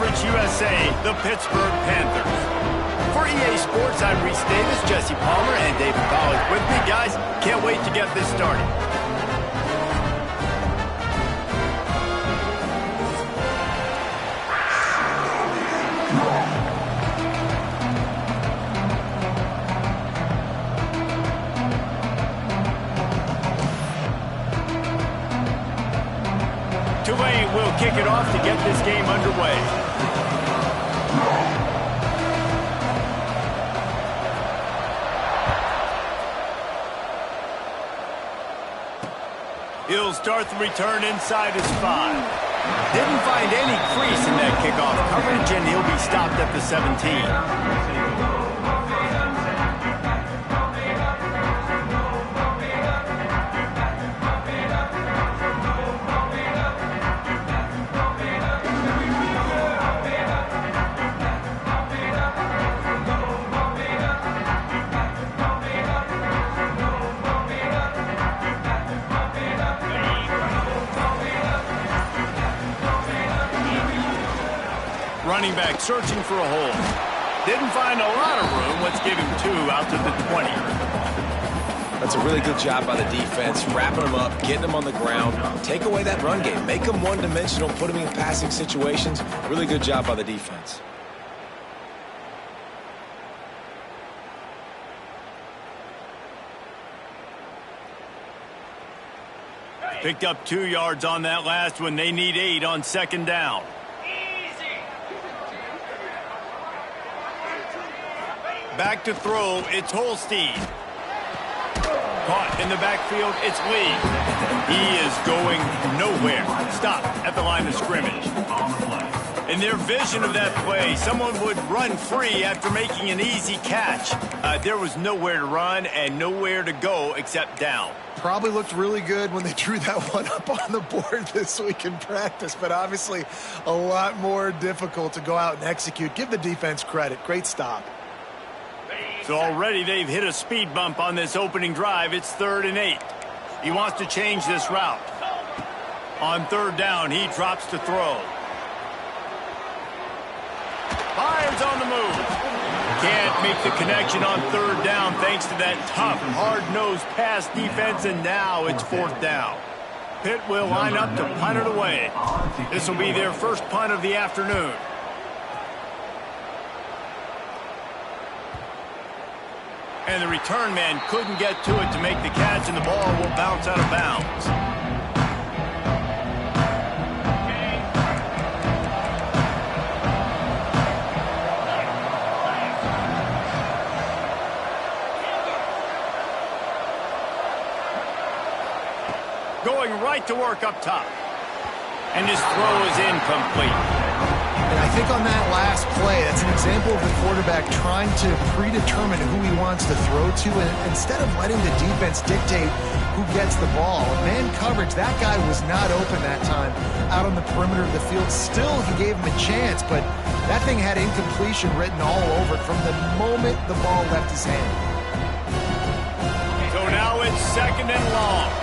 Conference USA, the Pittsburgh Panthers. For EA Sports, I'm Reese Davis, Jesse Palmer, and David Ballard with me. Guys, can't wait to get this started. Tulane will kick it off to get this game underway. He'll start the return inside his 5. Didn't find any crease in that kickoff coverage, and he'll be stopped at the 17. Running back searching for a hole. Didn't find a lot of room. Let's give him 2 out to the 20. That's a really good job by the defense, wrapping them up, getting them on the ground. Take away that run game. Make them one-dimensional, put them in passing situations. Really good job by the defense. Picked up 2 yards on that last one. They need 8 on 2nd down. Back to throw, it's Holstein. Caught in the backfield, it's Lee. He is going nowhere. Stop at the line of scrimmage. In their vision of that play, someone would run free after making an easy catch. There was nowhere to run and nowhere to go except down. Probably looked really good when they drew that one up on the board this week in practice, but obviously a lot more difficult to go out and execute. Give the defense credit. Great stop. So already they've hit a speed bump on this opening drive. It's 3rd and 8. He wants to change this route. On 3rd down, he drops to throw. Fires on the move. Can't make the connection on 3rd down thanks to that tough, hard-nosed pass defense, and now it's 4th down. Pitt will line up to punt it away. This will be their first punt of the afternoon. And the return man couldn't get to it to make the catch, and the ball will bounce out of bounds. Going right to work up top. And his throw is incomplete. And I think on that last play, that's an example of the quarterback trying to predetermine who he wants to throw to, and instead of letting the defense dictate who gets the ball. Man coverage, that guy was not open that time out on the perimeter of the field. Still, he gave him a chance, but that thing had incompletion written all over it from the moment the ball left his hand. So now it's 2nd and long.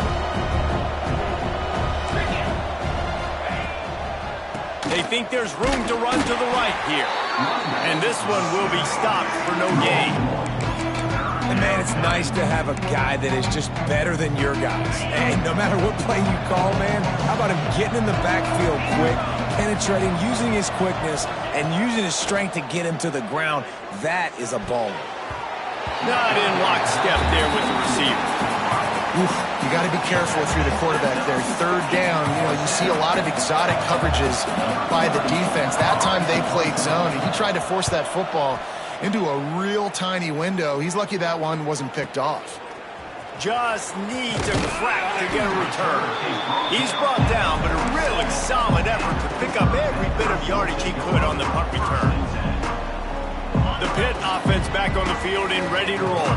They think there's room to run to the right here. And this one will be stopped for no gain. And man, it's nice to have a guy that is just better than your guys. And no matter what play you call, man, how about him getting in the backfield quick, penetrating, using his quickness, and using his strength to get him to the ground. That is a baller. Not in lockstep there with the receiver. Oof, you got to be careful if you're the quarterback there. 3rd down, you see a lot of exotic coverages by the defense. That time they played zone, and he tried to force that football into a real tiny window. He's lucky that one wasn't picked off. Just needs a crack to get a return. He's brought down, but a really solid effort to pick up every bit of yardage he could on the punt return. The Pitt offense back on the field and ready to roll.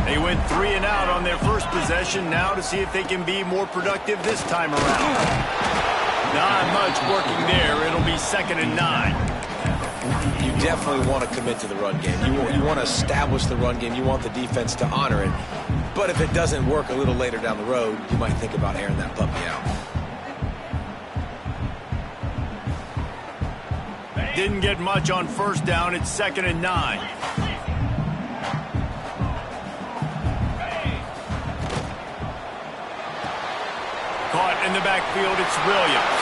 They went 3 and out on their first possession. Now to see if they can be more productive this time around. Not much working there. It'll be 2nd and 9. You definitely want to commit to the run game. You want to establish the run game. You want the defense to honor it. But if it doesn't work a little later down the road, you might think about airing that puppy out. didn't get much on first down. It's 2nd and 9. Caught in the backfield, it's Williams.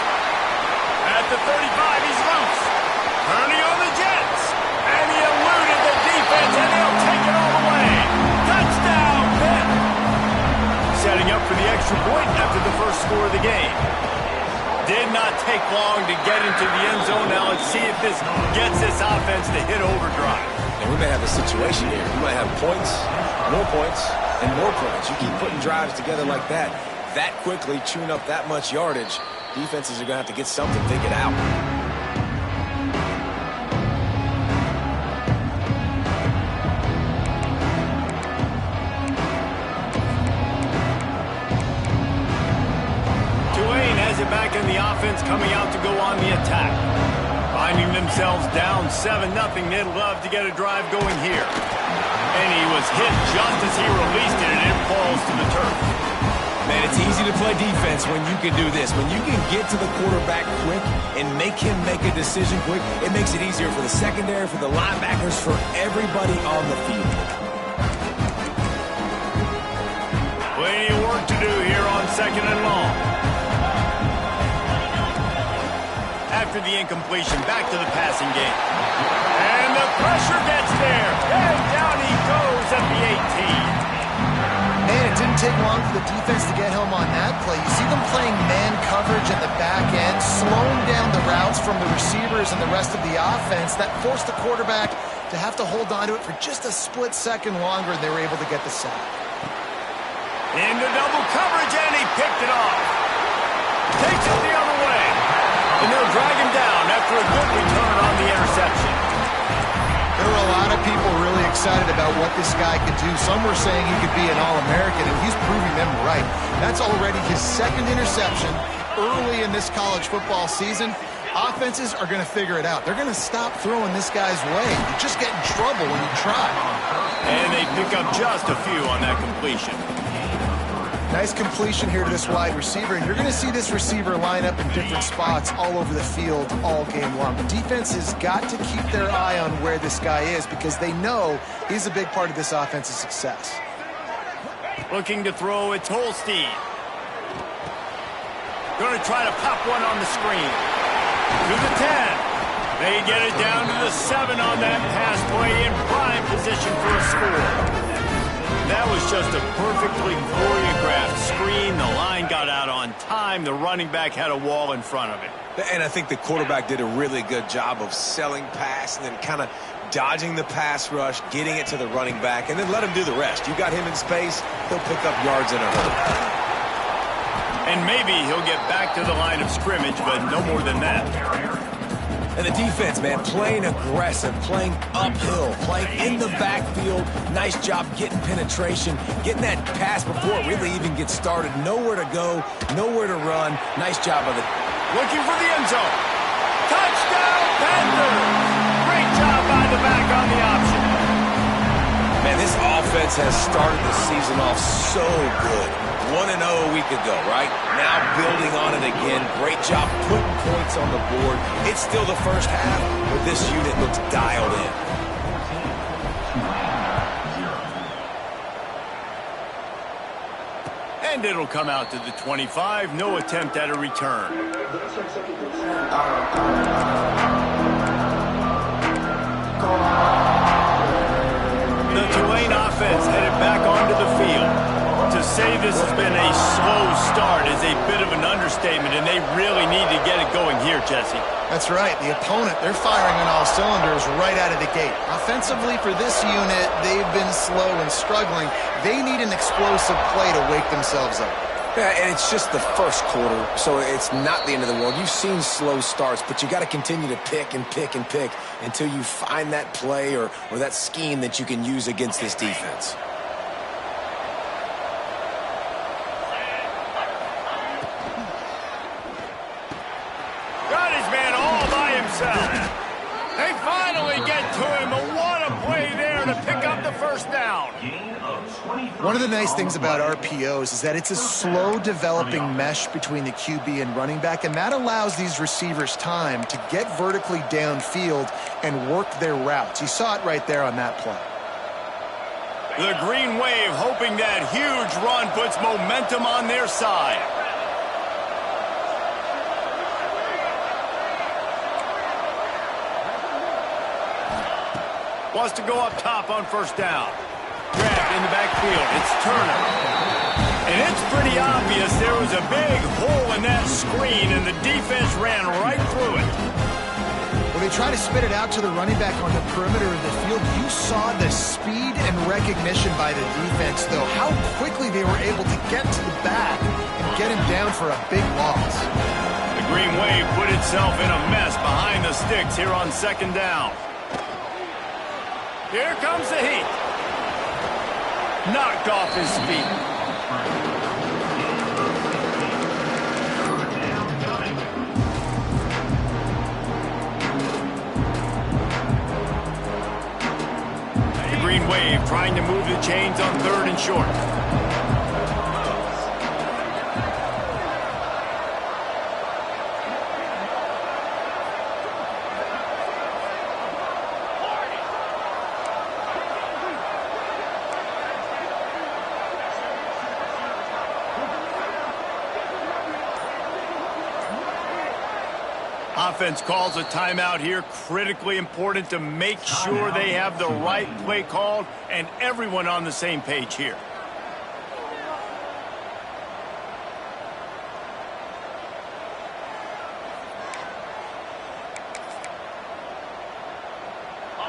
At the 35, he's loose. Turning on the Jets. And he eluded the defense, and they'll take it all the way. Touchdown, Pitt. Setting up for the extra point after the first score of the game. Did not take long to get into the end zone. Now let's see if this gets this offense to hit overdrive. And we may have a situation here. You might have points, and more points. You keep putting drives together like that quickly, chewing up that much yardage, defenses are going to have to get something figured out. Tulane has it back in the offense, coming out to go on the attack. Finding themselves down 7-0, they'd love to get a drive going here. And he was hit just as he released it, and it falls to the turf. Man, it's easy to play defense when you can do this. When you can get to the quarterback quick and make him make a decision quick, it makes it easier for the secondary, for the linebackers, for everybody on the field. Plenty of work to do here on 2nd and long. After the incompletion, back to the passing game. And the pressure gets there. And down he goes at the 18. Man, it didn't take long for the defense to get home on that play. You see them playing man coverage at the back end, slowing down the routes from the receivers and the rest of the offense. That forced the quarterback to have to hold on to it for just a split second longer, and they were able to get the sack. Into double coverage, and he picked it off. Takes it the other way. And they'll drag him down after a good return on the interception. There were a lot of people really excited about what this guy could do. Some were saying he could be an All-American, and he's proving them right. That's already his 2nd interception early in this college football season. Offenses are going to figure it out. They're going to stop throwing this guy's way. You just get in trouble when you try. And they pick up just a few on that completion. Nice completion here to this wide receiver, and you're going to see this receiver line up in different spots all over the field all game long. The defense has got to keep their eye on where this guy is because they know he's a big part of this offense's success. Looking to throw, it's Holstein. Going to try to pop one on the screen. To the 10. They get it down to the 7 on that pass play in prime position for a score. That was just a perfectly choreographed screen. The line got out on time. The running back had a wall in front of it. And I think the quarterback did a really good job of selling pass and then kind of dodging the pass rush, getting it to the running back, and then let him do the rest. You got him in space, he'll pick up yards in a hurry. And maybe he'll get back to the line of scrimmage, but no more than that. And the defense, man, playing aggressive, playing uphill, playing in the backfield. Nice job getting penetration, getting that pass before it really even gets started. Nowhere to go, nowhere to run. Nice job of it. Looking for the end zone. Touchdown, Panthers! Great job by the back on the option. Man, this offense has started the season off so good. 1-0 a week ago, right? Now building on it again. Great job putting points on the board. It's still the first half, but this unit looks dialed in. And it'll come out to the 25. No attempt at a return. The Tulane offense headed back onto the field. To say this has been a slow start is a bit of an understatement, and they really need to get it going here, Jesse. That's right. The opponent, they're firing on all cylinders right out of the gate. Offensively for this unit, they've been slow and struggling. They need an explosive play to wake themselves up. Yeah, and it's just the first quarter, so it's not the end of the world. You've seen slow starts, but you got to continue to pick and pick and pick until you find that play or that scheme that you can use against this defense. Got his man all by himself. They finally get to him, but what a play there to pick up the first down. Gain of 25. One of the nice things about RPOs is that it's a slow developing mesh between the QB and running back, and that allows these receivers time to get vertically downfield and work their routes. You saw it right there on that play. The Green Wave hoping that huge run puts momentum on their side. Wants to go up top on first down. Grabbed in the backfield. It's Turner. And it's pretty obvious there was a big hole in that screen, and the defense ran right through it. When they try to spit it out to the running back on the perimeter of the field, you saw the speed and recognition by the defense, though, how quickly they were able to get to the back and get him down for a big loss. The Green Wave put itself in a mess behind the sticks here on second down. Here comes the heat. Knocked off his feet. The Green Wave trying to move the chains on third and short. Offense calls a timeout here. Critically important to make sure they have the right play called and everyone on the same page here.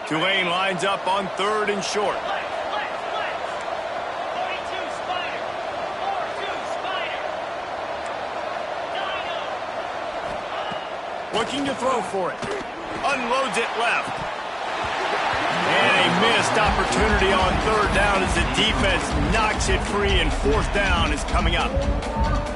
Tulane lines up on third and short. Looking to throw for it. Unloads it left. And a missed opportunity on third down as the defense knocks it free, and fourth down is coming up.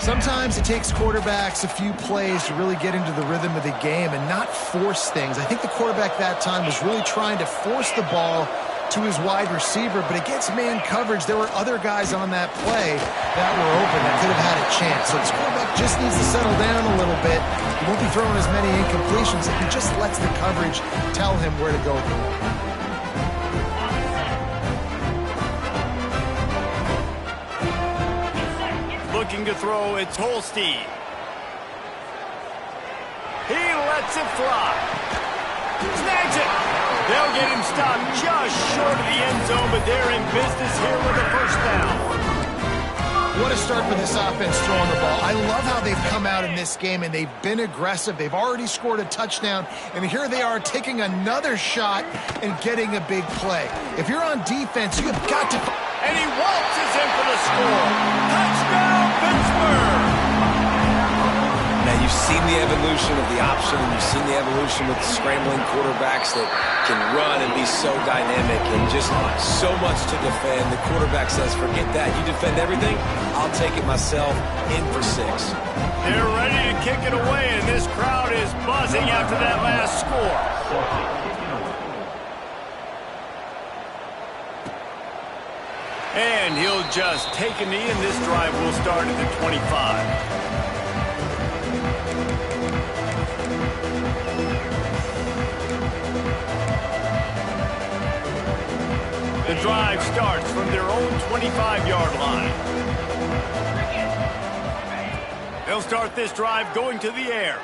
Sometimes it takes quarterbacks a few plays to really get into the rhythm of the game and not force things. I think the quarterback that time was really trying to force the ball to his wide receiver, but against man coverage, there were other guys on that play that were open that could have had a chance. So this quarterback just needs to settle down a little bit. He won't be throwing as many incompletions if he just lets the coverage tell him where to go with the ball. Looking to throw, it's Holstein. He lets it fly. Snags it. They'll get him stopped just short of the end zone, but they're in business here with a first down. What a start for this offense throwing the ball. I love how they've come out in this game, and they've been aggressive. They've already scored a touchdown, and here they are taking another shot and getting a big play. If you're on defense, you've got to... And he waltzes in for the score. Touchdown, Pittsburgh! Now, you've seen the evolution of the option. You've seen the evolution with scrambling quarterbacks that can run and be so dynamic and just so much to defend. The quarterback says, forget that. You defend everything, I'll take it myself. In for 6. They're ready to kick it away, and this crowd is buzzing after that last score. And he'll just take a knee, and this drive will start at the 25. The drive starts from their own 25-yard line. They'll start this drive going to the air.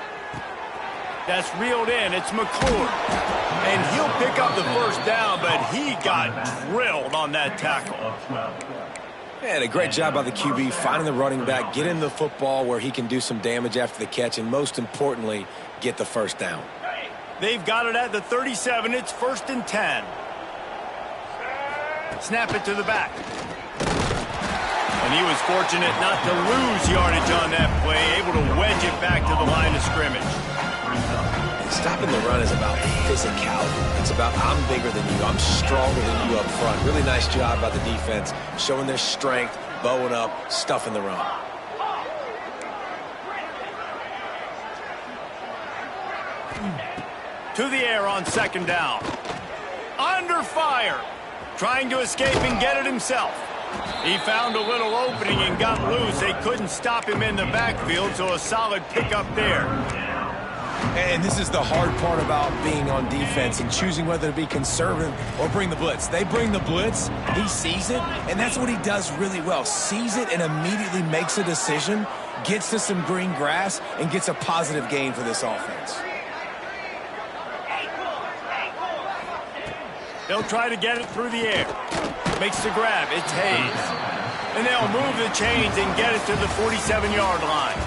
That's reeled in. It's McClure. And he'll pick up the first down, but he got drilled on that tackle. And a great job by the QB finding the running back, getting the football where he can do some damage after the catch, and most importantly, get the first down. They've got it at the 37. It's 1st and 10. Snap it to the back. And he was fortunate not to lose yardage on that play, able to wedge it back to the line of scrimmage. And stopping the run is about physicality. It's about I'm bigger than you, I'm stronger than you up front. Really nice job by the defense, showing their strength, bowing up, stuffing the run. To the air on second down. Under fire. Trying to escape and get it himself. He found a little opening and got loose. They couldn't stop him in the backfield, so a solid pickup there. And this is the hard part about being on defense and choosing whether to be conservative or bring the blitz. They bring the blitz, he sees it, and that's what he does really well. Sees it and immediately makes a decision, gets to some green grass, and gets a positive gain for this offense. They'll try to get it through the air. Makes the grab. It's Hayes. And they'll move the chains and get it to the 47-yard line.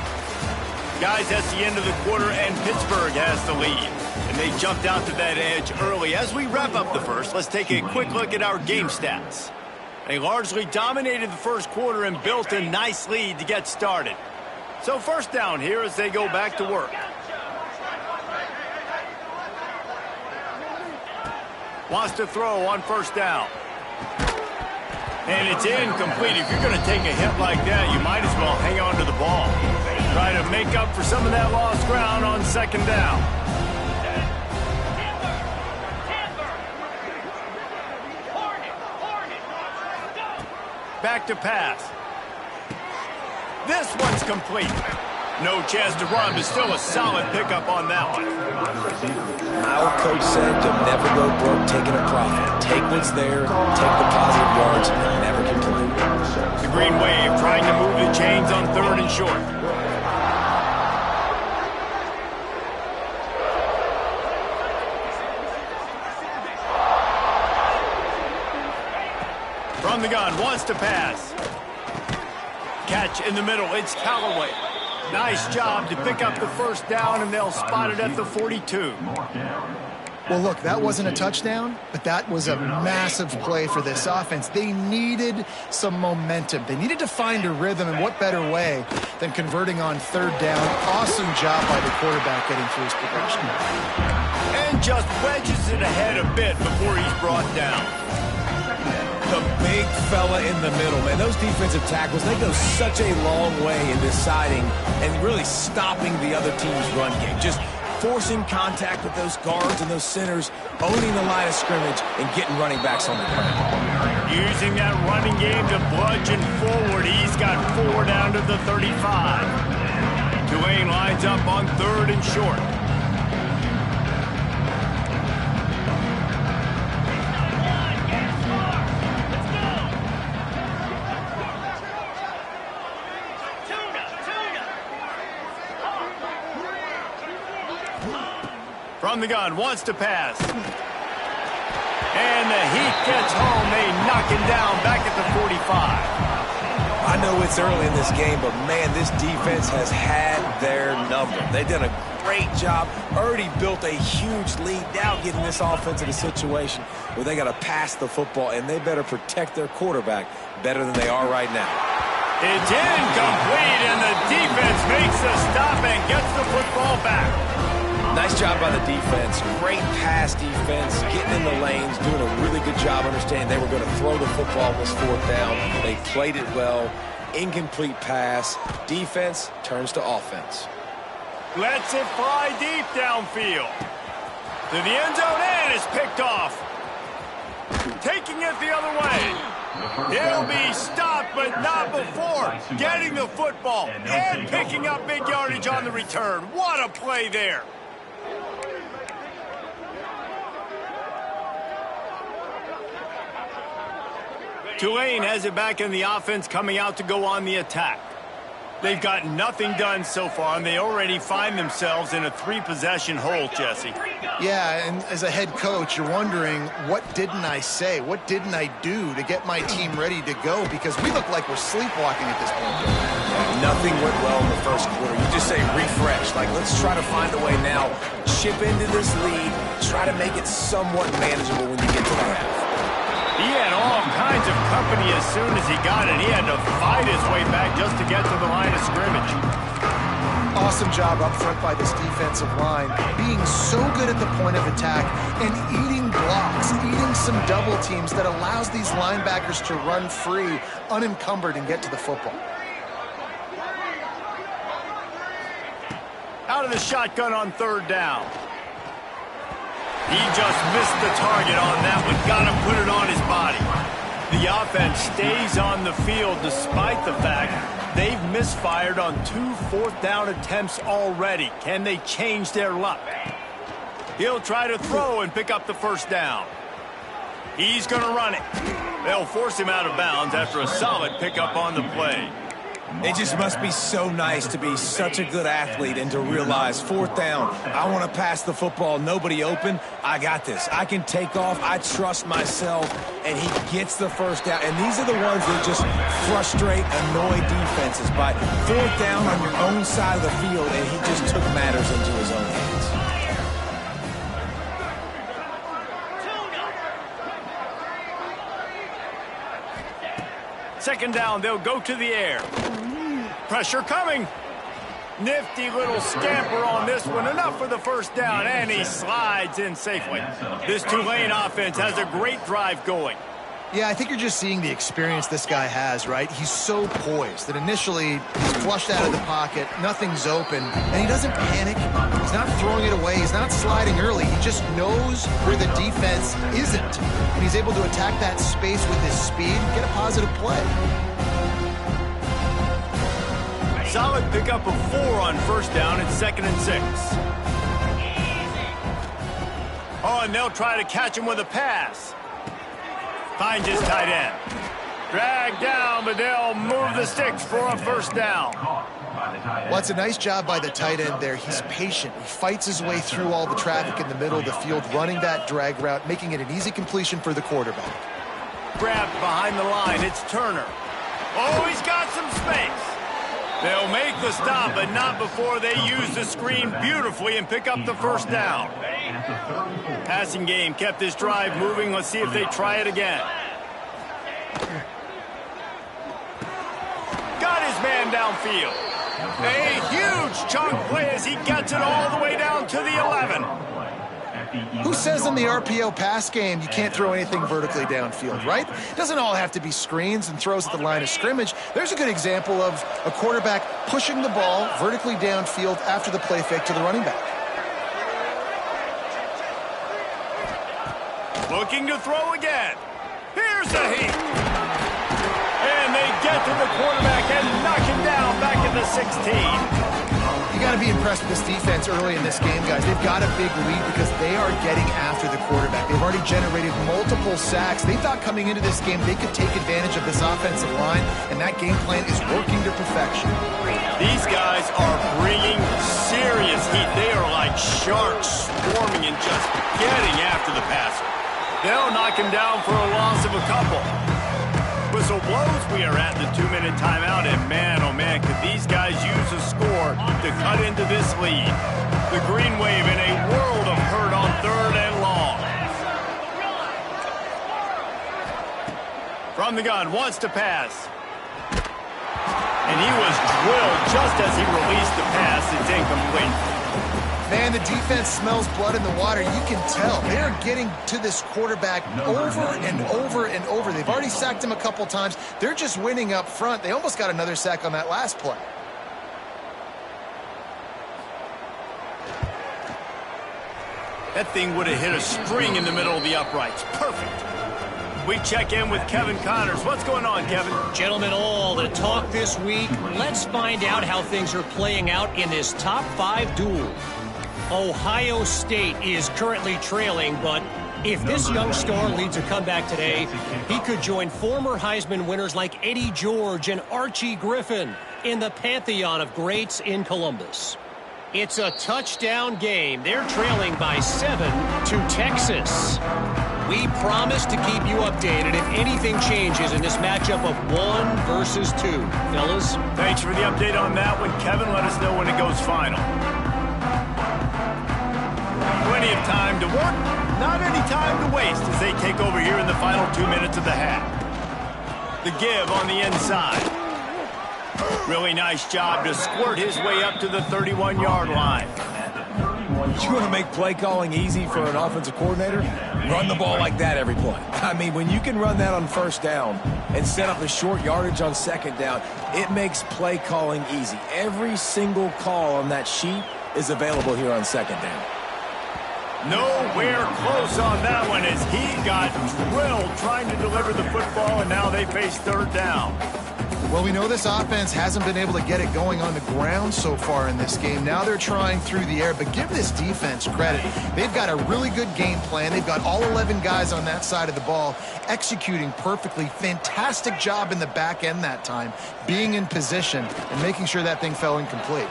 Guys, that's the end of the quarter, and Pittsburgh has the lead. And they jumped out to that edge early. As we wrap up the first, let's take a quick look at our game stats. They largely dominated the first quarter and built a nice lead to get started. So first down here as they go back to work. Wants to throw on first down. And it's incomplete. If you're going to take a hit like that, you might as well hang on to the ball. Try to make up for some of that lost ground on second down. Back to pass. This one's complete. No chance to run, but still a solid pickup on that one. My old coach said you'll never go broke taking a profit. Take what's there, take the positive yards, and never complain. The Green Wave trying to move the chains on third and short. From the gun, wants to pass. Catch in the middle, it's Callaway. Nice job to pick up the first down, and they'll spot it at the 42. Well, look, that wasn't a touchdown, but that was a massive play for this offense. They needed some momentum. They needed to find a rhythm, and what better way than converting on third down. Awesome job by the quarterback getting through his progression. And just wedges it ahead a bit before he's brought down. The big fella in the middle, man. Those defensive tackles, they go such a long way in deciding and really stopping the other team's run game. Just forcing contact with those guards and those centers, owning the line of scrimmage, and getting running backs on the ground. Using that running game to bludgeon forward. He's got 4 down to the 35. Tulane lines up on third and short. From the gun, wants to pass. And the heat gets home. They knock him down back at the 45. I know it's early in this game, but, man, this defense has had their number. They've done a great job, already built a huge lead, now getting this offense in a situation where they got to pass the football, and they better protect their quarterback better than they are right now. It's incomplete, and the defense makes the stop and gets the football back. Nice job by the defense. Great pass defense, getting in the lanes, doing a really good job understanding they were going to throw the football this fourth down. They played it well. Incomplete pass. Defense turns to offense. Lets it fly deep downfield. To the end zone, and it's picked off. Taking it the other way. He'll be stopped, but not before getting the football and picking up big yardage on the return. What a play there. Tulane has it back in the offense, coming out to go on the attack. They've got nothing done so far, and they already find themselves in a 3-possession hole, Jesse. Yeah, and as a head coach, you're wondering, what didn't I say? What didn't I do to get my team ready to go? Because we look like we're sleepwalking at this point. Nothing went well in the first quarter. You just say refresh. Like, let's try to find a way now. Chip into this lead. Try to make it somewhat manageable when you get to the half. He had all kinds of company as soon as he got it. He had to fight his way back just to get to the line of scrimmage. Awesome job up front by this defensive line, being so good at the point of attack and eating blocks, eating some double teams that allows these linebackers to run free, unencumbered, and get to the football. Out of the shotgun on third down. He just missed the target on that one. Got to put it on his body. The The offense stays on the field despite the fact they've misfired on 2 fourth-down attempts already. Can they change their luck? He'll try to throw and pick up the first down. He's going to run it. They'll force him out of bounds after a solid pickup on the play. It just must be so nice to be such a good athlete and to realize 4th down, I want to pass the football, nobody open, I got this. I can take off, I trust myself, and he gets the first down. And these are the ones that just frustrate, annoy defenses by 4th down on your own side of the field, and he just took matters into his own hands. Second down, they'll go to the air. Pressure coming. Nifty little scamper on this one. Enough for the first down, and he slides in safely. This Tulane offense has a great drive going. Yeah, I think you're just seeing the experience this guy has, right? He's so poised that initially he's flushed out of the pocket, nothing's open, and he doesn't panic. He's not throwing it away. He's not sliding early. He just knows where the defense isn't, and he's able to attack that space with his speed and get a positive play. Solid pickup of 4 on first down. It's 2nd and 6. Oh, and they'll try to catch him with a pass. Finds his tight end. Dragged down, but they'll move the sticks for a first down. Well, it's a nice job by the tight end there. He's patient. He fights his way through all the traffic in the middle of the field, running that drag route, making it an easy completion for the quarterback. Grabbed behind the line. It's Turner. Oh, he's got some space. They'll make the stop, but not before they use the screen beautifully and pick up the first down. Passing game kept this drive moving. Let's see if they try it again. Got his man downfield. A huge chunk play as he gets it all the way down to the 11. Who says in the RPO pass game you can't throw anything vertically downfield, right? It doesn't all have to be screens and throws at the line of scrimmage. There's a good example of a quarterback pushing the ball vertically downfield after the play fake to the running back. Looking to throw again. Here's the heat. And they get to the quarterback and knock him down back at the 16. You got to be impressed with this defense early in this game, guys. They've got a big lead because they are getting after the quarterback. They've already generated multiple sacks. They thought coming into this game they could take advantage of this offensive line, and that game plan is working to perfection. These guys are bringing serious heat. They are like sharks swarming and just getting after the passer. They'll knock him down for a loss of a couple. Whistle blows, we are at the 2-minute timeout, and man, oh man, could these guys use a score to cut into this lead. The green wave in a world of hurt on 3rd and long. From the gun, wants to pass. And he was drilled just as he released the pass. It's incomplete. Man, the defense smells blood in the water. You can tell. They're getting to this quarterback over and over and over. They've already sacked him a couple times. They're just winning up front. They almost got another sack on that last play. That thing would have hit a string in the middle of the uprights. Perfect. We check in with Kevin Connors. What's going on, Kevin? Gentlemen, all the talk this week. Let's find out how things are playing out in this top 5 duel. Ohio State is currently trailing, but if this young star leads a comeback today, he could join former Heisman winners like Eddie George and Archie Griffin in the pantheon of greats in Columbus. It's a touchdown game. They're trailing by 7 to Texas. We promise to keep you updated if anything changes in this matchup of 1 versus 2. Fellas? Thanks for the update on that one, Kevin. Let us know when it goes final. Plenty of time to work, not any time to waste as they take over here in the final 2 minutes of the half. The give on the inside. Really nice job to squirt his way up to the 31-yard line. You want to make play calling easy for an offensive coordinator? Run the ball like that every play. I mean, when you can run that on first down and set up a short yardage on second down, it makes play calling easy. Every single call on that sheet is available here on second down. Nowhere close on that one as he got drilled trying to deliver the football, and now they face third down. Well, we know this offense hasn't been able to get it going on the ground so far in this game. Now they're trying through the air, but give this defense credit. They've got a really good game plan. They've got all 11 guys on that side of the ball executing perfectly. Fantastic job in the back end that time, being in position and making sure that thing fell incomplete.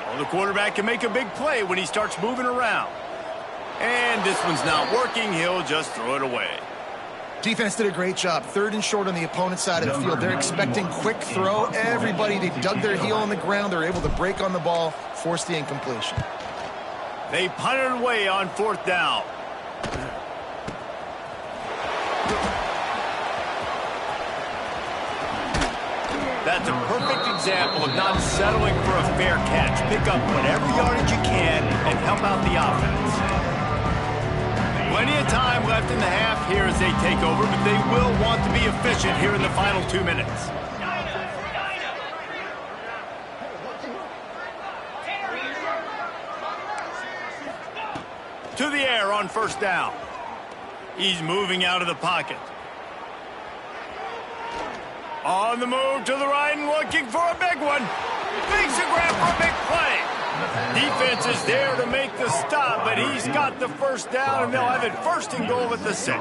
Well, the quarterback can make a big play when he starts moving around. And this one's not working. He'll just throw it away. Defense did a great job. 3rd and short on the opponent's side of the field. They're expecting quick throw. Everybody, they dug their heel on the ground. They're able to break on the ball, force the incompletion. They punted away on 4th down. That's a perfect example of not settling for a fair catch. Pick up whatever yardage you can and help out the offense. Plenty of time left in the half here as they take over, but they will want to be efficient here in the final 2 minutes. To the air on 1st down. He's moving out of the pocket. On the move to the right and looking for a big one. Makes a grab for a big play. Defense is there to make the stop, but he's got the 1st down, and they'll have it 1st and goal at the 6.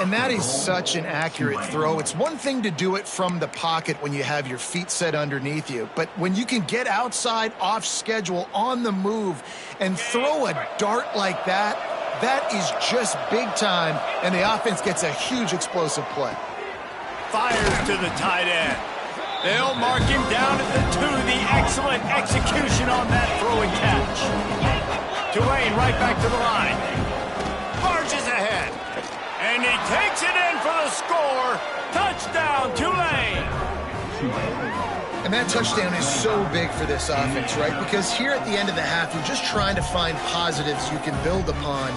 And that is such an accurate throw. It's one thing to do it from the pocket when you have your feet set underneath you, but when you can get outside, off schedule, on the move, and throw a dart like that, that is just big time, and the offense gets a huge explosive play. Fires to the tight end. They'll mark him down at the 2. The excellent execution on that throw and catch. Tulane right back to the line. Marches ahead. And he takes it in for the score. Touchdown, Tulane. And that touchdown is so big for this offense, right? Because here at the end of the half, you're just trying to find positives you can build upon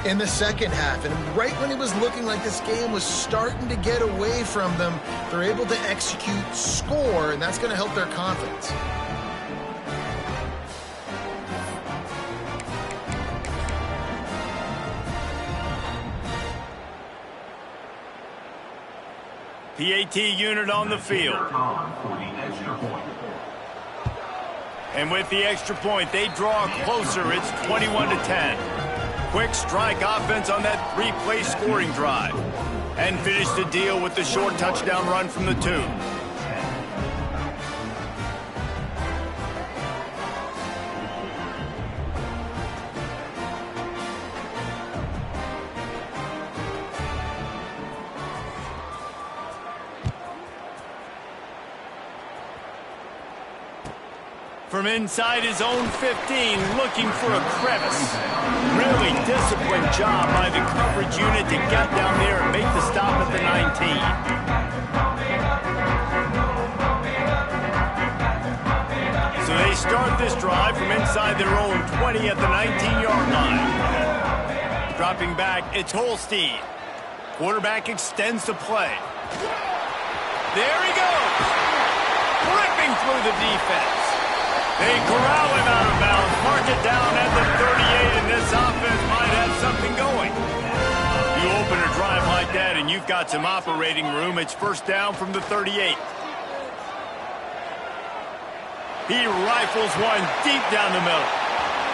in the second half. And right when it was looking like this game was starting to get away from them, they're able to execute, score, and that's going to help their confidence. PAT unit on the field. And with the extra point, they draw closer. It's 21-10. Quick strike offense on that 3-play scoring drive. And finish the deal with the short touchdown run from the 2. From inside his own 15, looking for a crevice. Really disciplined job by the coverage unit to get down there and make the stop at the 19. So they start this drive from inside their own 20 at the 19-yard line. Dropping back, it's Holstein. Quarterback extends the play. There he goes. Ripping through the defense. They corral him out of bounds, mark it down at the 38, and this offense might have something going. You open a drive like that, and you've got some operating room. It's 1st down from the 38. He rifles one deep down the middle.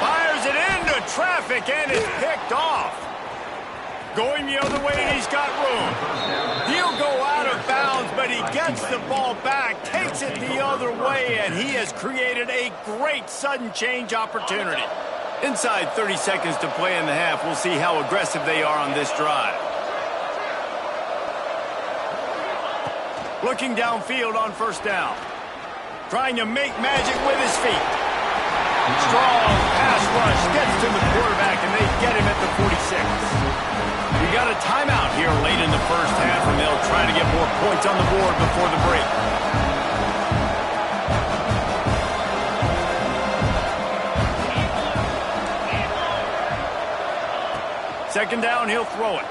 Fires it into traffic, and it's picked off. Going the other way, and he's got room. He'll go out of bounds, but he gets the ball back, takes it the other way, and he has created a great sudden change opportunity. Inside 30 seconds to play in the half. We'll see how aggressive they are on this drive. Looking downfield on 1st down. Trying to make magic with his feet. Strong pass rush gets to the quarterback, and they get him at the 46. We got a timeout here late in the 1st half, and they'll try to get more points on the board before the break. Second down, he'll throw it.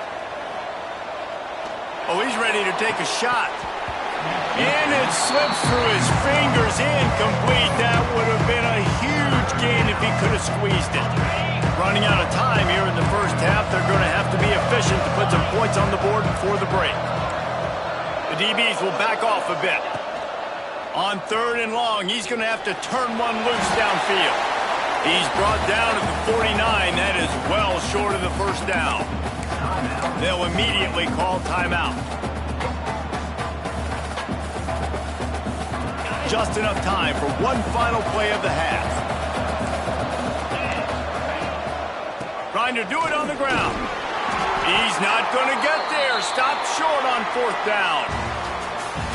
Oh, he's ready to take a shot. And it slips through his fingers, incomplete. That would have been a huge gain if he could have squeezed it. Running out of time here in the first half, they're going to have to be efficient to put some points on the board before the break. The DBs will back off a bit. On 3rd and long, he's going to have to turn one loose downfield. He's brought down at the 49. That is well short of the first down. They'll immediately call timeout. Just enough time for one final play of the half. Trying to do it on the ground. He's not going to get there. Stopped short on 4th down.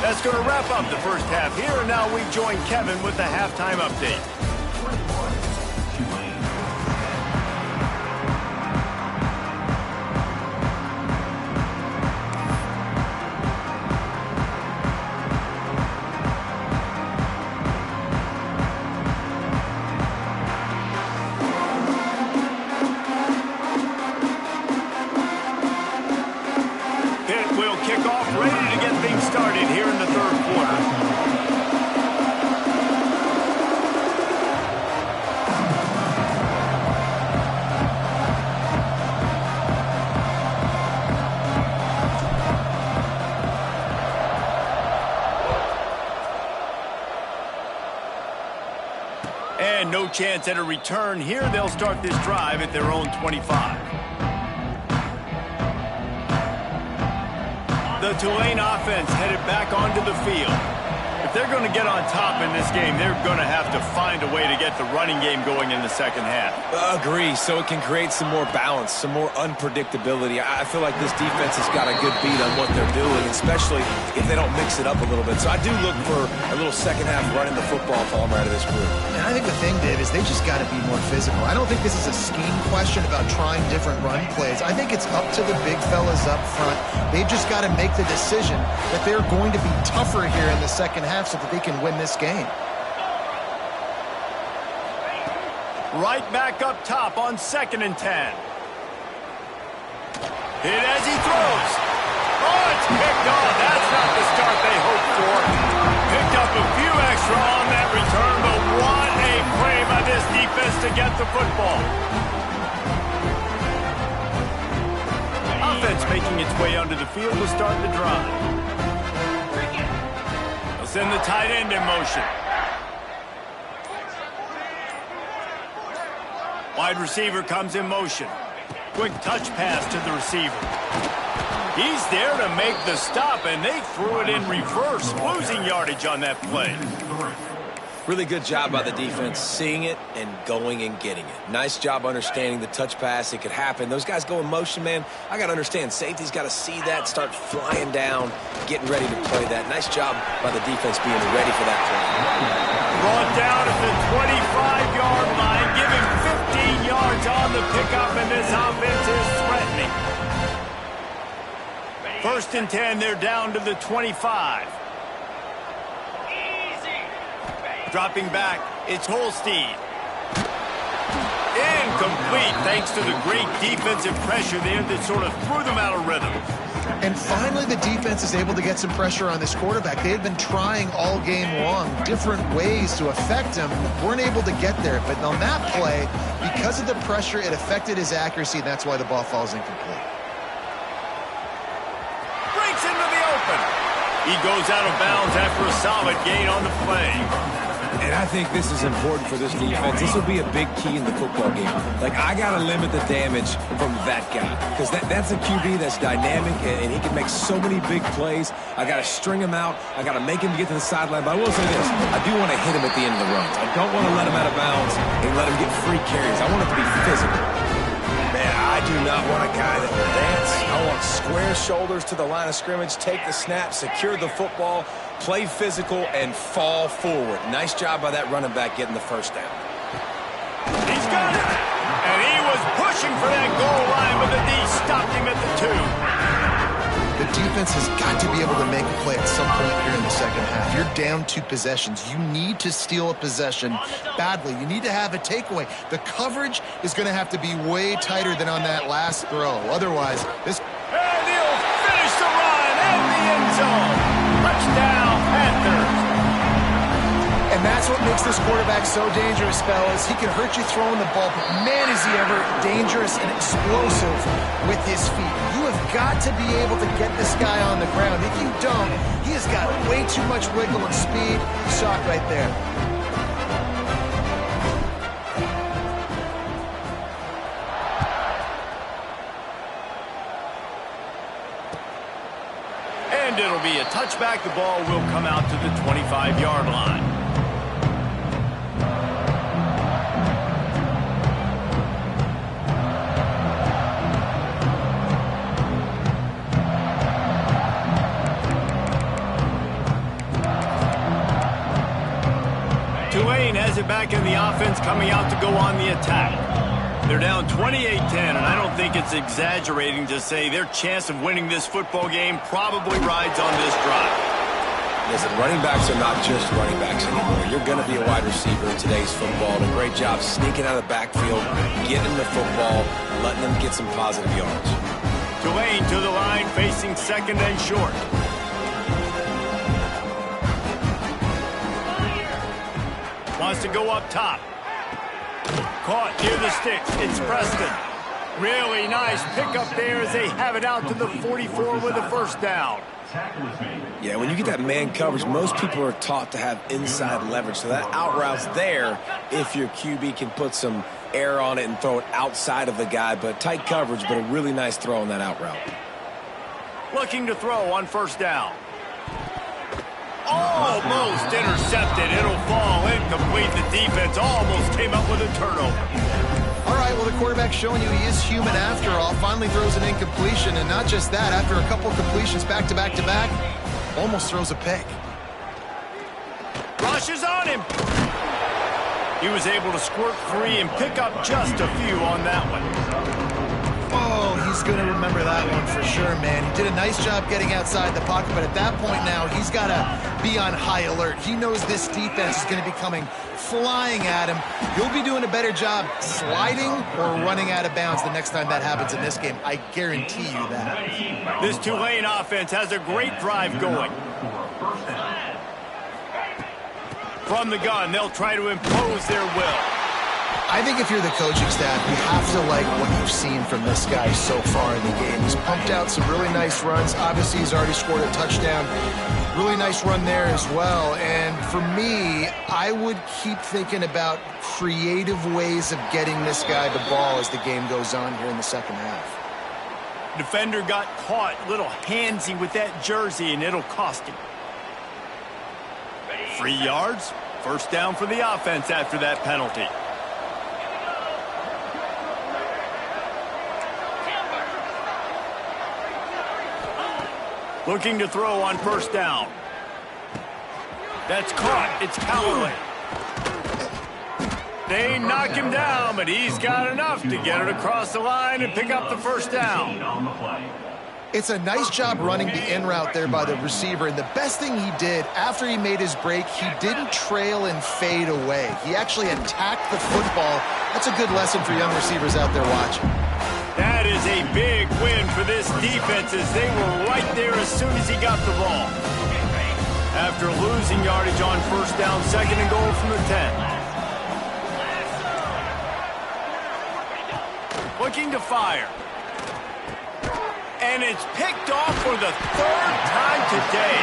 That's going to wrap up the first half here, and now we join Kevin with the halftime update. And no chance at a return here. They'll start this drive at their own 25. The Tulane offense headed back onto the field. If they're going to get on top in this game, they're going to have to find a way to get the running game going in the second half. Agree, so it can create some more balance, some more unpredictability. I feel like this defense has got a good beat on what they're doing, especially if they don't mix it up a little bit. So I do look for a little second half running the football from out of this group. And I think the thing, Dave, is they just got to be more physical. I don't think this is a scheme question about trying different run plays. I think it's up to the big fellas up front. They've just got to make the decision that they're going to be tougher here in the second half so that they can win this game. Right back up top on 2nd and 10. Hit as he throws. Oh, it's picked off. That's not the start they hoped for. Picked up a few extra on that return, but what a play by this defense to get the football. Offense making its way onto the field to start the drive. They'll send the tight end in motion. Wide receiver comes in motion. Quick touch pass to the receiver. He's there to make the stop, and they threw it in reverse, losing yardage on that play. Really good job by the defense, seeing it and going and getting it. Nice job understanding the touch pass. It could happen. Those guys go in motion, man. I got to understand. Safety's got to see that, start flying down, getting ready to play that. Nice job by the defense being ready for that play. Brought down at the 25-yard line. Give him 15 yards on the pickup, and this offense is threatening. 1st and 10, they're down to the 25. Dropping back, it's Holstein. Incomplete, thanks to the great defensive pressure there that sort of threw them out of rhythm. And finally, the defense is able to get some pressure on this quarterback. They had been trying all game long different ways to affect him, weren't able to get there. But on that play, because of the pressure, it affected his accuracy, and that's why the ball falls incomplete. Breaks into the open. He goes out of bounds after a solid gain on the play. And I think this is important for this defense. This will be a big key in the football game. Like, I got to limit the damage from that guy because that's a QB that's dynamic, and he can make so many big plays. I got to string him out. I got to make him get to the sideline. But I will say this. I do want to hit him at the end of the runs. I don't want to let him out of bounds and let him get free carries. I want it to be physical. Man, I do not want a guy that will dance. I want square shoulders to the line of scrimmage, take the snap, secure the football, play physical, and fall forward. Nice job by that running back getting the first down. He's got it. And he was pushing for that goal line, but the D stopped him at the 2. The defense has got to be able to make a play at some point here in the second half. You're down 2 possessions. You need to steal a possession badly. You need to have a takeaway. The coverage is going to have to be way tighter than on that last throw. Otherwise, this... And he'll finish the run in the end zone. Touchdown, Panthers. And that's That's what makes this quarterback so dangerous, fellas. He can hurt you throwing the ball, but man, is he ever dangerous and explosive with his feet. You have got to be able to get this guy on the ground. If you don't, he has got way too much wiggle and speed. You saw it right there. And it'll be a touchback. The ball will come out to the 25-yard line. Tulane has it back in the offense, coming out to go on the attack. They're down 28-10, and I don't think it's exaggerating to say their chance of winning this football game probably rides on this drive. Listen, running backs are not just running backs anymore. You're going to be a wide receiver in today's football. And a great job sneaking out of the backfield, getting the football, letting them get some positive yards. Tulane to the line, facing second and short. Wants to go up top. Caught near the sticks. It's Preston. Really nice pickup there as they have it out to the 44 with a first down. Yeah, when you get that man coverage, most people are taught to have inside leverage. So that out route's there if your QB can put some air on it and throw it outside of the guy. But tight coverage, but a really nice throw on that out route. Looking to throw on first down. Almost intercepted. It'll fall incomplete. The defense almost came up with a turnover. All right, well, the quarterback's showing you he is human after all. Finally throws an incompletion, and not just that, after a couple completions back to back to back, almost throws a pick. Rushes on him. He was able to squirt free and pick up just a few on that one. Oh, he's going to remember that one for sure, man. He did a nice job getting outside the pocket, but at that point now, he's got to be on high alert. He knows this defense is going to be coming flying at him. He'll be doing a better job sliding or running out of bounds the next time that happens in this game. I guarantee you that. This Tulane offense has a great drive going. From the gun, they'll try to impose their will. I think if you're the coaching staff, you have to like what you've seen from this guy so far in the game. He's pumped out some really nice runs. Obviously, he's already scored a touchdown. Really nice run there as well. And for me, I would keep thinking about creative ways of getting this guy the ball as the game goes on here in the second half. Defender got caught a little handsy with that jersey, and it'll cost him. 3 yards. First down for the offense after that penalty. Looking to throw on first down. That's caught. It's Callaway. They knock him down, but he's got enough to get it across the line and pick up the first down. It's a nice job running the in route there by the receiver, and the best thing he did after he made his break, he didn't trail and fade away. He actually attacked the football. That's a good lesson for young receivers out there watching. That is a big win for this defense as they were right there as soon as he got the ball. After losing yardage on first down, second and goal from the 10. Looking to fire. And it's picked off for the third time today.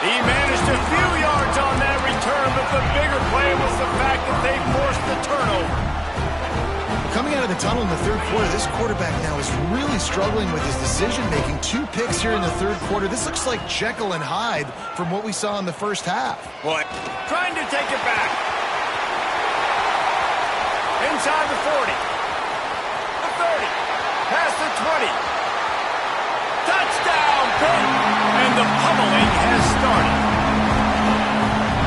He managed a few yards on that return, but the bigger play was the fact that they forced the turnover. Coming out of the tunnel in the third quarter, this quarterback now is really struggling with his decision-making. 2 picks here in the third quarter. This looks like Jekyll and Hyde from what we saw in the first half. What? Trying to take it back. Inside the 40. The 30. Past the 20. Touchdown, Pitt! And the pummeling has started.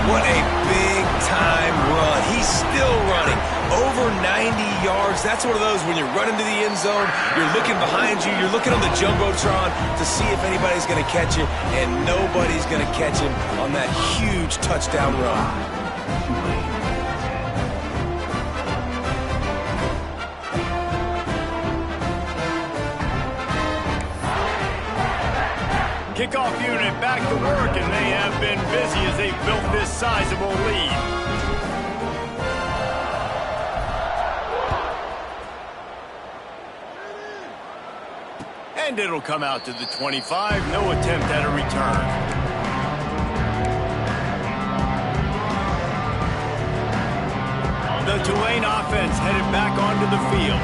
What a big-time run. He's still running. Over 90 yards. That's one of those when you're running to the end zone, you're looking behind you, you're looking on the Jumbotron to see if anybody's going to catch it, and nobody's going to catch him on that huge touchdown run. Kickoff unit back to work, and they have been busy as they built this sizable lead. And it'll come out to the 25. No attempt at a return. The Tulane offense headed back onto the field.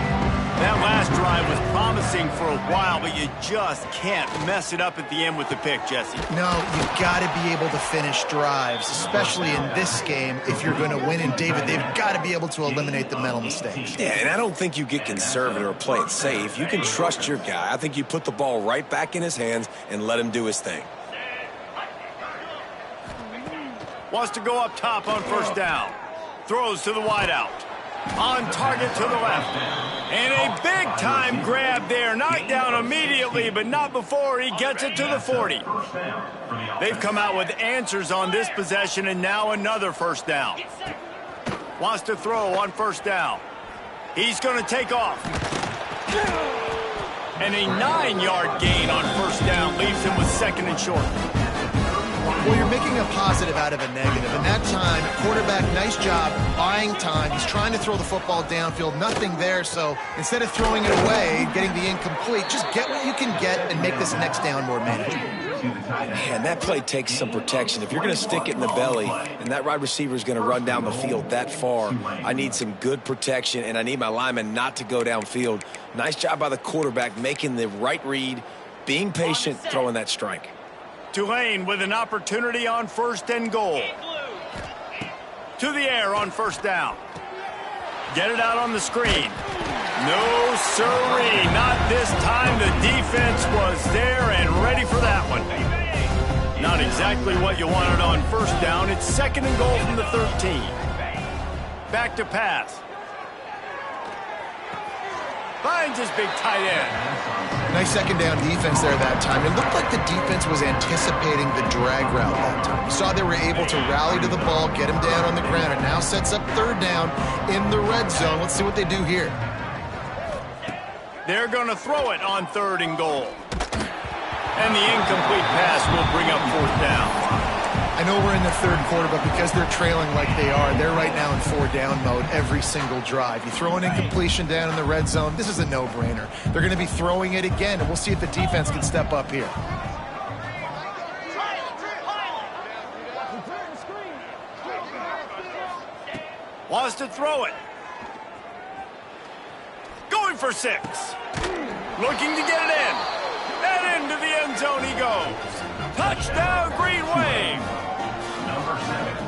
That last drive was promising for a while, but you just can't mess it up at the end with the pick, Jesse. No, you've got to be able to finish drives, especially in this game. If you're going to win, and David, they've got to be able to eliminate the mental mistakes. Yeah, and I don't think you get conservative or play it safe. You can trust your guy. I think you put the ball right back in his hands and let him do his thing. Wants to go up top on first down. Throws to the wideout. On target to the left. And a big-time grab there. Knocked down immediately, but not before he gets it to the 40. They've come out with answers on this possession, and now another first down. Wants to throw on first down. He's going to take off. And a 9-yard gain on first down leaves him with second and short. Well, you're making a positive out of a negative. And that time, quarterback, nice job buying time. He's trying to throw the football downfield. Nothing there. So instead of throwing it away, getting the incomplete, just get what you can get and make this next down more manageable. And that play takes some protection. If you're going to stick it in the belly and that wide receiver is going to run down the field that far, I need some good protection, and I need my lineman not to go downfield. Nice job by the quarterback making the right read, being patient, throwing that strike. Tulane with an opportunity on first and goal. To the air on first down. Get it out on the screen. No sirree, not this time. The defense was there and ready for that one. Not exactly what you wanted on first down. It's second and goal from the 13. Back to pass. Finds his big tight end. Nice second down defense there that time. It looked like the defense was anticipating the drag route that time. You saw they were able to rally to the ball, get him down on the ground, and now sets up third down in the red zone. Let's see what they do here. They're going to throw it on third and goal. And the incomplete pass will bring up fourth down. I know we're in the third quarter, but because they're trailing like they are, they're right now in four-down mode every single drive. You throw an incompletion down in the red zone, this is a no-brainer. They're going to be throwing it again, and we'll see if the defense can step up here. Wants to throw it. Going for 6. Looking to get it in. And into the end zone he goes. Touchdown, Green Wave.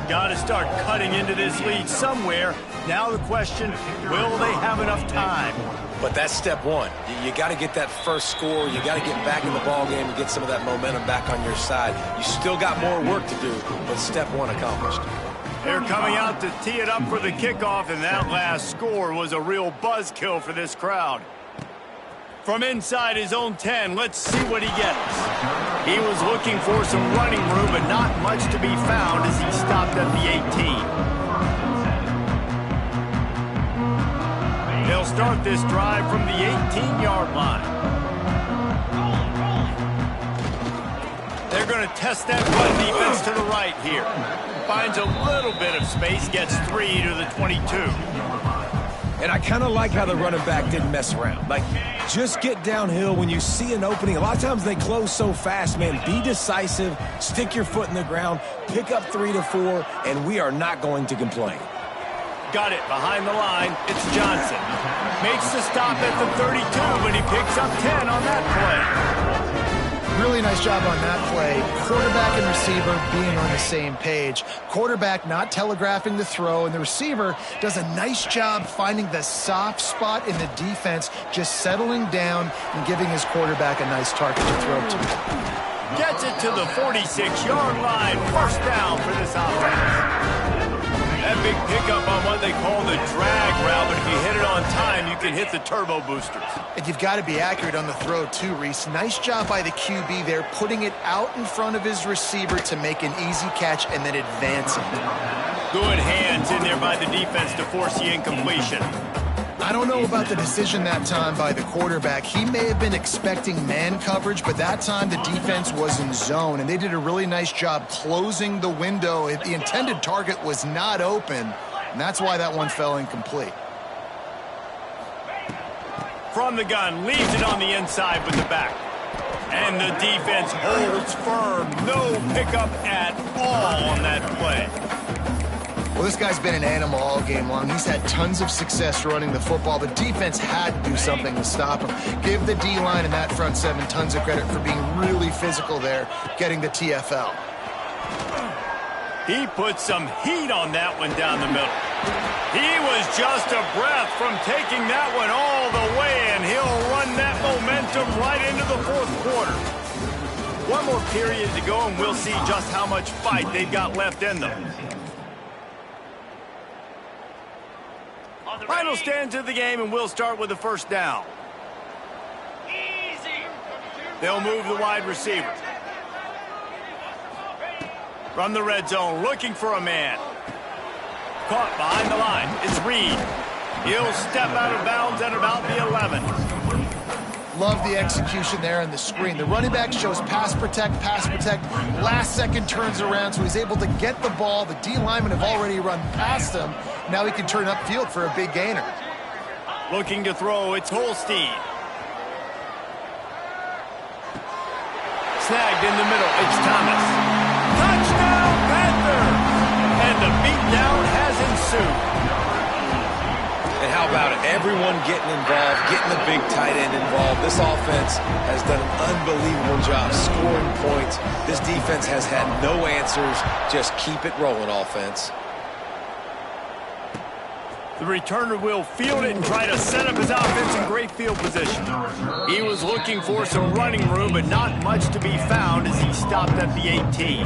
Got to start cutting into this lead somewhere. Now the question, will they have enough time? But that's step one. You got to get that first score. You got to get back in the ball game and get some of that momentum back on your side. You still got more work to do, but step one accomplished. They're coming out to tee it up for the kickoff, and that last score was a real buzzkill for this crowd. From inside his own 10, let's see what he gets. He was looking for some running room, but not much to be found as he stopped at the 18. They'll start this drive from the 18-yard line. They're going to test that run defense to the right here. Finds a little bit of space, gets 3 to the 22. And I kind of like how the running back didn't mess around. Like, just get downhill when you see an opening. A lot of times they close so fast, man. Be decisive, stick your foot in the ground, pick up 3 to 4, and we are not going to complain. Got it behind the line. It's Johnson. Makes the stop at the 32, but he picks up 10 on that play. Really nice job on that play. Quarterback and receiver being on the same page. Quarterback not telegraphing the throw, and the receiver does a nice job finding the soft spot in the defense, just settling down and giving his quarterback a nice target to throw to. Gets it to the 46-yard line. First down for this offense. That big pickup on what they call the drag route, but if you hit it on time, you can hit the turbo boosters. And you've got to be accurate on the throw too, Reese. Nice job by the QB there, putting it out in front of his receiver to make an easy catch and then advancing. Good hands in there by the defense to force the incompletion. I don't know about the decision that time by the quarterback. He may have been expecting man coverage, but that time the defense was in zone, and they did a really nice job closing the window. The intended target was not open, and that's why that one fell incomplete. From the gun, leaves it on the inside with the back. And the defense holds firm. No pickup at all on that play. Well, this guy's been an animal all game long. He's had tons of success running the football. The defense had to do something to stop him. Give the D-line and that front seven tons of credit for being really physical there, getting the TFL. He put some heat on that one down the middle. He was just a breath from taking that one all the way, and he'll run that momentum right into the fourth quarter. One more period to go, and we'll see just how much fight they've got left in them. Final stand to the game, and we'll start with the first down. They'll move the wide receiver. From the red zone, looking for a man. Caught behind the line. It's Reed. He'll step out of bounds at about the 11. Love the execution there on the screen. The running back shows pass protect, last second turns around, so he's able to get the ball. The D linemen have already run past him. Now he can turn upfield for a big gainer. Looking to throw, it's Holstein. Snagged in the middle, it's Thomas. Touchdown, Panther! And the beatdown has ensued. And how about it? Everyone getting involved, getting the big tight end involved. This offense has done an unbelievable job scoring points. This defense has had no answers. Just keep it rolling, offense. The returner will field it and try to set up his offense in great field position. He was looking for some running room, but not much to be found as he stopped at the 18.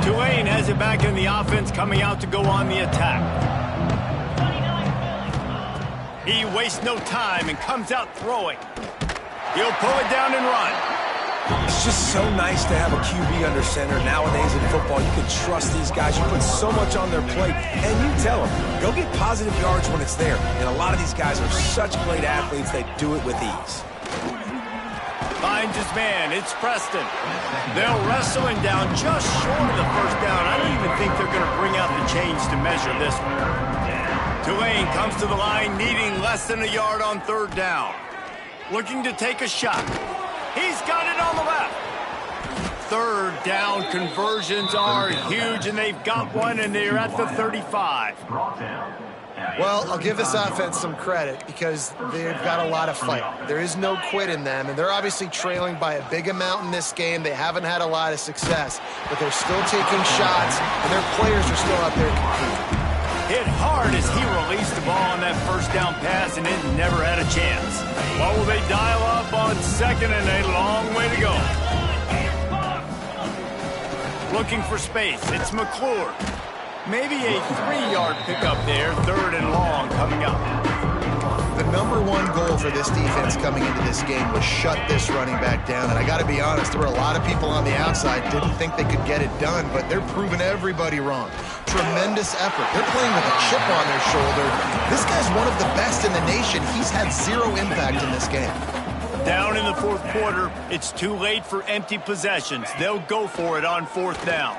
Tulane has it back in the offense, coming out to go on the attack. He wastes no time and comes out throwing. He'll pull it down and run. It's just so nice to have a QB under center. Nowadays in football, you can trust these guys. You put so much on their plate, and you tell them, go get positive yards when it's there. And a lot of these guys are such great athletes, they do it with ease. Finds his man. It's Preston. They'll wrestle him down just short of the first down. I don't even think they're going to bring out the chains to measure this one. Tulane comes to the line needing less than a yard on third down. Looking to take a shot. He's got it on the left. Third down conversions are huge, and they've got one, and they're at the 35. Well, I'll give this offense some credit because they've got a lot of fight. There is no quit in them, and they're obviously trailing by a big amount in this game. They haven't had a lot of success, but they're still taking shots, and their players are still out there competing. Hit hard as he released the ball on that first down pass, and it never had a chance. What will they dial up on second, and a long way to go. Looking for space. It's McClure. Maybe a 3-yard pickup there. Third and long coming up. The number one goal for this defense coming into this game was shut this running back down. And I got to be honest, there were a lot of people on the outside didn't think they could get it done, but they're proving everybody wrong. Tremendous effort. They're playing with a chip on their shoulder. This guy's one of the best in the nation. He's had zero impact in this game. Down in the fourth quarter, it's too late for empty possessions. They'll go for it on fourth down.